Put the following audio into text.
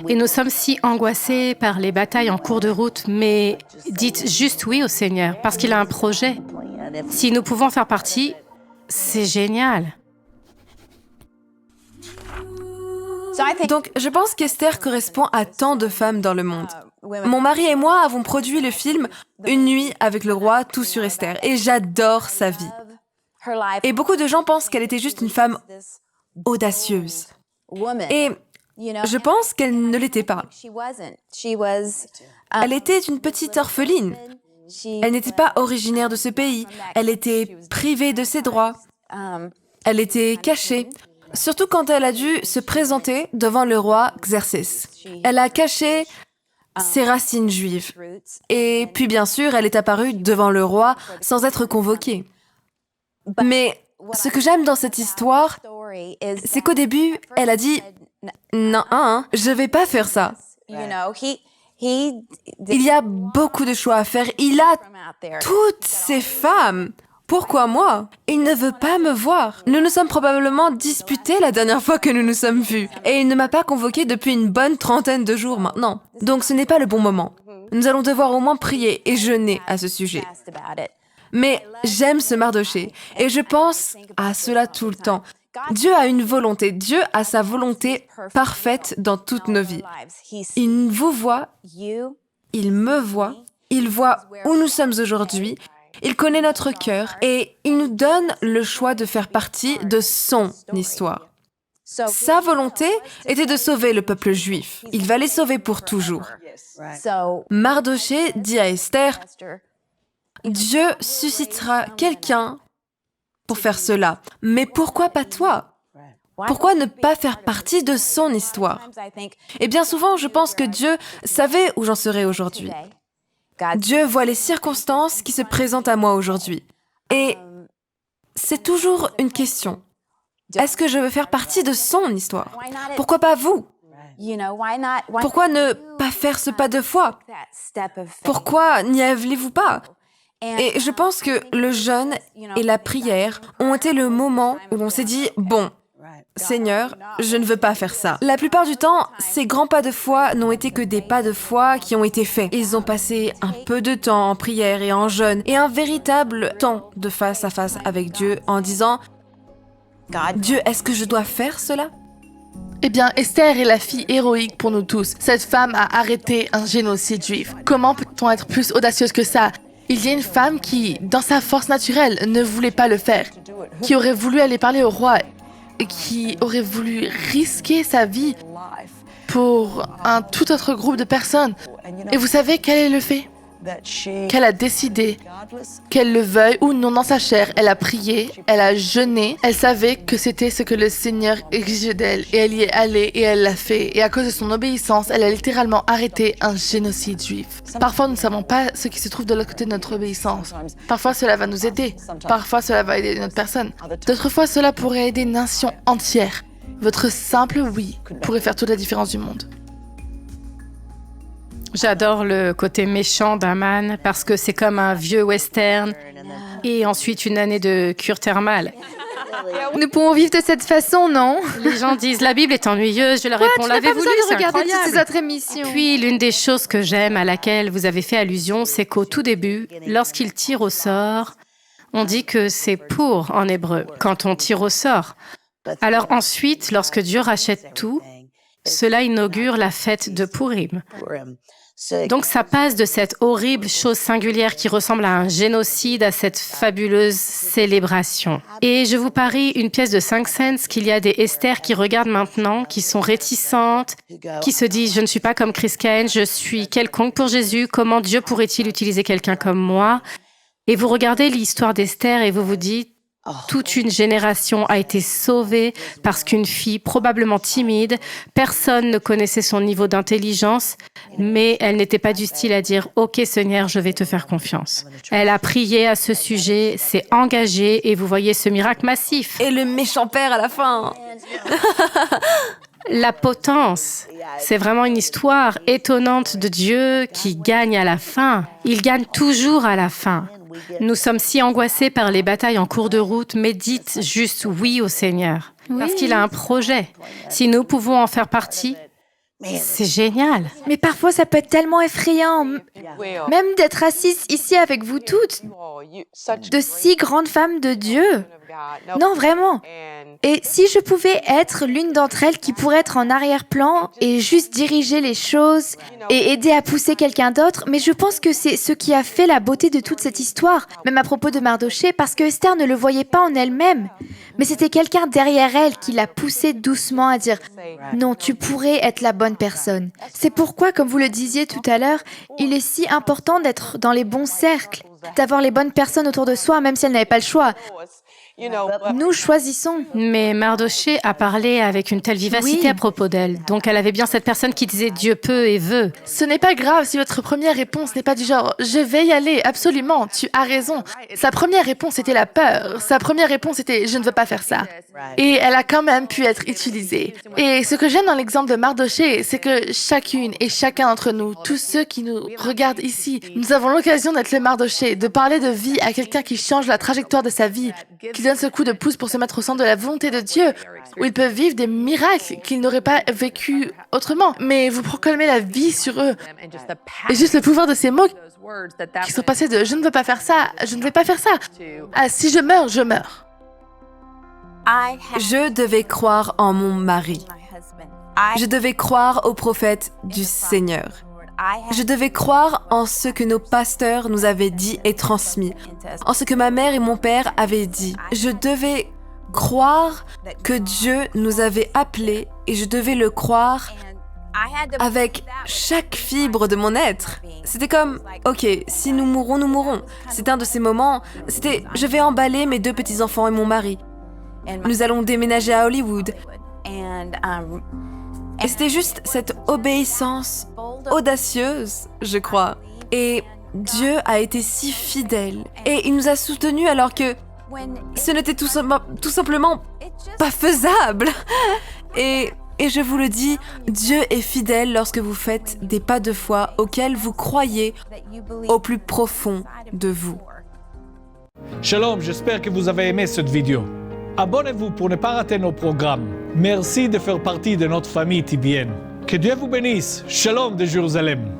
Et nous sommes si angoissés par les batailles en cours de route, mais dites juste oui au Seigneur, parce qu'il a un projet. Si nous pouvons faire partie, c'est génial. Donc, je pense qu'Esther correspond à tant de femmes dans le monde. Mon mari et moi avons produit le film Une nuit avec le roi, tout sur Esther, et j'adore sa vie. Et beaucoup de gens pensent qu'elle était juste une femme audacieuse. Et je pense qu'elle ne l'était pas. Elle était une petite orpheline. Elle n'était pas originaire de ce pays. Elle était privée de ses droits. Elle était cachée. Surtout quand elle a dû se présenter devant le roi Xerxès. Elle a caché ses racines juives. Et puis bien sûr, elle est apparue devant le roi sans être convoquée. Mais ce que j'aime dans cette histoire, c'est qu'au début, elle a dit « Non, je vais pas faire ça ». Il y a beaucoup de choix à faire. Il a toutes ces femmes. Pourquoi moi? Il ne veut pas me voir. Nous nous sommes probablement disputés la dernière fois que nous nous sommes vus. Et il ne m'a pas convoqué depuis une bonne 30aine de jours maintenant. Donc ce n'est pas le bon moment. Nous allons devoir au moins prier et jeûner à ce sujet. Mais j'aime ce Mardochée. Et je pense à cela tout le temps. Dieu a une volonté. Dieu a sa volonté parfaite dans toutes nos vies. Il vous voit, il me voit, il voit où nous sommes aujourd'hui. Il connaît notre cœur et il nous donne le choix de faire partie de son histoire. Sa volonté était de sauver le peuple juif. Il va les sauver pour toujours. Mardochée dit à Esther, Dieu suscitera quelqu'un pour faire cela. Mais pourquoi pas toi? Pourquoi ne pas faire partie de son histoire? Et bien souvent, je pense que Dieu savait où j'en serais aujourd'hui. Dieu voit les circonstances qui se présentent à moi aujourd'hui. Et c'est toujours une question. Est-ce que je veux faire partie de son histoire? Pourquoi pas vous? Pourquoi ne pas faire ce pas de foi? Pourquoi n'y allez-vous pas? Et je pense que le jeûne et la prière ont été le moment où on s'est dit « Bon, Seigneur, je ne veux pas faire ça. » La plupart du temps, ces grands pas de foi n'ont été que des pas de foi qui ont été faits. Ils ont passé un peu de temps en prière et en jeûne et un véritable temps de face à face avec Dieu en disant « Dieu, est-ce que je dois faire cela ?» Eh bien, Esther est la fille héroïque pour nous tous. Cette femme a arrêté un génocide juif. Comment peut-on être plus audacieuse que ça? Il y a une femme qui, dans sa force naturelle, ne voulait pas le faire, qui aurait voulu aller parler au roi et qui aurait voulu risquer sa vie pour un tout autre groupe de personnes. Et vous savez quel est le fait? Qu'elle a décidé, qu'elle le veuille ou non dans sa chair, elle a prié, elle a jeûné, elle savait que c'était ce que le Seigneur exigeait d'elle et elle y est allée et elle l'a fait. Et à cause de son obéissance, elle a littéralement arrêté un génocide juif. Parfois, nous ne savons pas ce qui se trouve de l'autre côté de notre obéissance. Parfois, cela va nous aider. Parfois, cela va aider une autre personne. D'autres fois, cela pourrait aider une nation entière. Votre simple oui pourrait faire toute la différence du monde. J'adore le côté méchant d'Aman parce que c'est comme un vieux western et ensuite une année de cure thermale. Nous pouvons vivre de cette façon, non? Les gens disent la Bible est ennuyeuse, je leur réponds l'avez-vous lu, c'est regarder toutes ces incroyable. autres émissions. Puis l'une des choses que j'aime à laquelle vous avez fait allusion, c'est qu'au tout début, lorsqu'il tire au sort, on dit que c'est pour en hébreu, quand on tire au sort. Alors ensuite, lorsque Dieu rachète tout, cela inaugure la fête de Purim. Donc ça passe de cette horrible chose singulière qui ressemble à un génocide à cette fabuleuse célébration. Et je vous parie une pièce de 5 cents qu'il y a des Esther qui regardent maintenant, qui sont réticentes, qui se disent « je ne suis pas comme Chris Kane, je suis quelconque pour Jésus, comment Dieu pourrait-il utiliser quelqu'un comme moi ?» Et vous regardez l'histoire d'Esther et vous vous dites toute une génération a été sauvée parce qu'une fille probablement timide, personne ne connaissait son niveau d'intelligence, mais elle n'était pas du style à dire « Ok Seigneur, je vais te faire confiance ». Elle a prié à ce sujet, s'est engagée et vous voyez ce miracle massif. Et le méchant père à la fin. La potence, c'est vraiment une histoire étonnante de Dieu qui gagne à la fin. Il gagne toujours à la fin. Nous sommes si angoissés par les batailles en cours de route, mais dites juste oui au Seigneur, parce qu'il a un projet. Si nous pouvons en faire partie, C'est génial. Mais parfois, ça peut être tellement effrayant, même d'être assise ici avec vous toutes, de si grandes femmes de Dieu. Non, vraiment. Et si je pouvais être l'une d'entre elles qui pourrait être en arrière-plan et juste diriger les choses et aider à pousser quelqu'un d'autre, mais je pense que c'est ce qui a fait la beauté de toute cette histoire, même à propos de Mardochée, parce que Esther ne le voyait pas en elle-même, mais c'était quelqu'un derrière elle qui l'a poussée doucement à dire « Non, tu pourrais être la bonne personne ». C'est pourquoi, comme vous le disiez tout à l'heure, il est si important d'être dans les bons cercles, d'avoir les bonnes personnes autour de soi, même si elles n'avaient pas le choix. Nous choisissons. Mais Mardochée a parlé avec une telle vivacité Oui. à propos d'elle. Donc elle avait bien cette personne qui disait Dieu peut et veut. Ce n'est pas grave si votre première réponse n'est pas du genre « je vais y aller, absolument, tu as raison ». Sa première réponse était la peur. Sa première réponse était « je ne veux pas faire ça ». Et elle a quand même pu être utilisée. Et ce que j'aime dans l'exemple de Mardochée, c'est que chacune et chacun d'entre nous, tous ceux qui nous regardent ici, nous avons l'occasion d'être le Mardochée, de parler de vie à quelqu'un qui change la trajectoire de sa vie, qui donne ce coup de pouce pour se mettre au centre de la volonté de Dieu, où ils peuvent vivre des miracles qu'ils n'auraient pas vécu autrement. Mais vous proclamez la vie sur eux. Et juste le pouvoir de ces mots qui sont passés de « je ne veux pas faire ça, je ne vais pas faire ça » à « si je meurs, je meurs ». Je devais croire en mon mari. Je devais croire au prophète du Seigneur. Je devais croire en ce que nos pasteurs nous avaient dit et transmis, en ce que ma mère et mon père avaient dit. Je devais croire que Dieu nous avait appelés et je devais le croire avec chaque fibre de mon être. C'était comme, ok, si nous mourons, nous mourrons. C'était un de ces moments, c'était, je vais emballer mes 2 petits-enfants et mon mari. Nous allons déménager à Hollywood. Et c'était juste cette obéissance audacieuse, je crois. Et Dieu a été si fidèle. Et il nous a soutenus alors que ce n'était tout simplement pas faisable. Et je vous le dis, Dieu est fidèle lorsque vous faites des pas de foi auxquels vous croyez au plus profond de vous. Shalom, j'espère que vous avez aimé cette vidéo. Abonnez-vous pour ne pas rater nos programmes. Merci de faire partie de notre famille TBN. Que Dieu vous bénisse. Shalom de Jérusalem.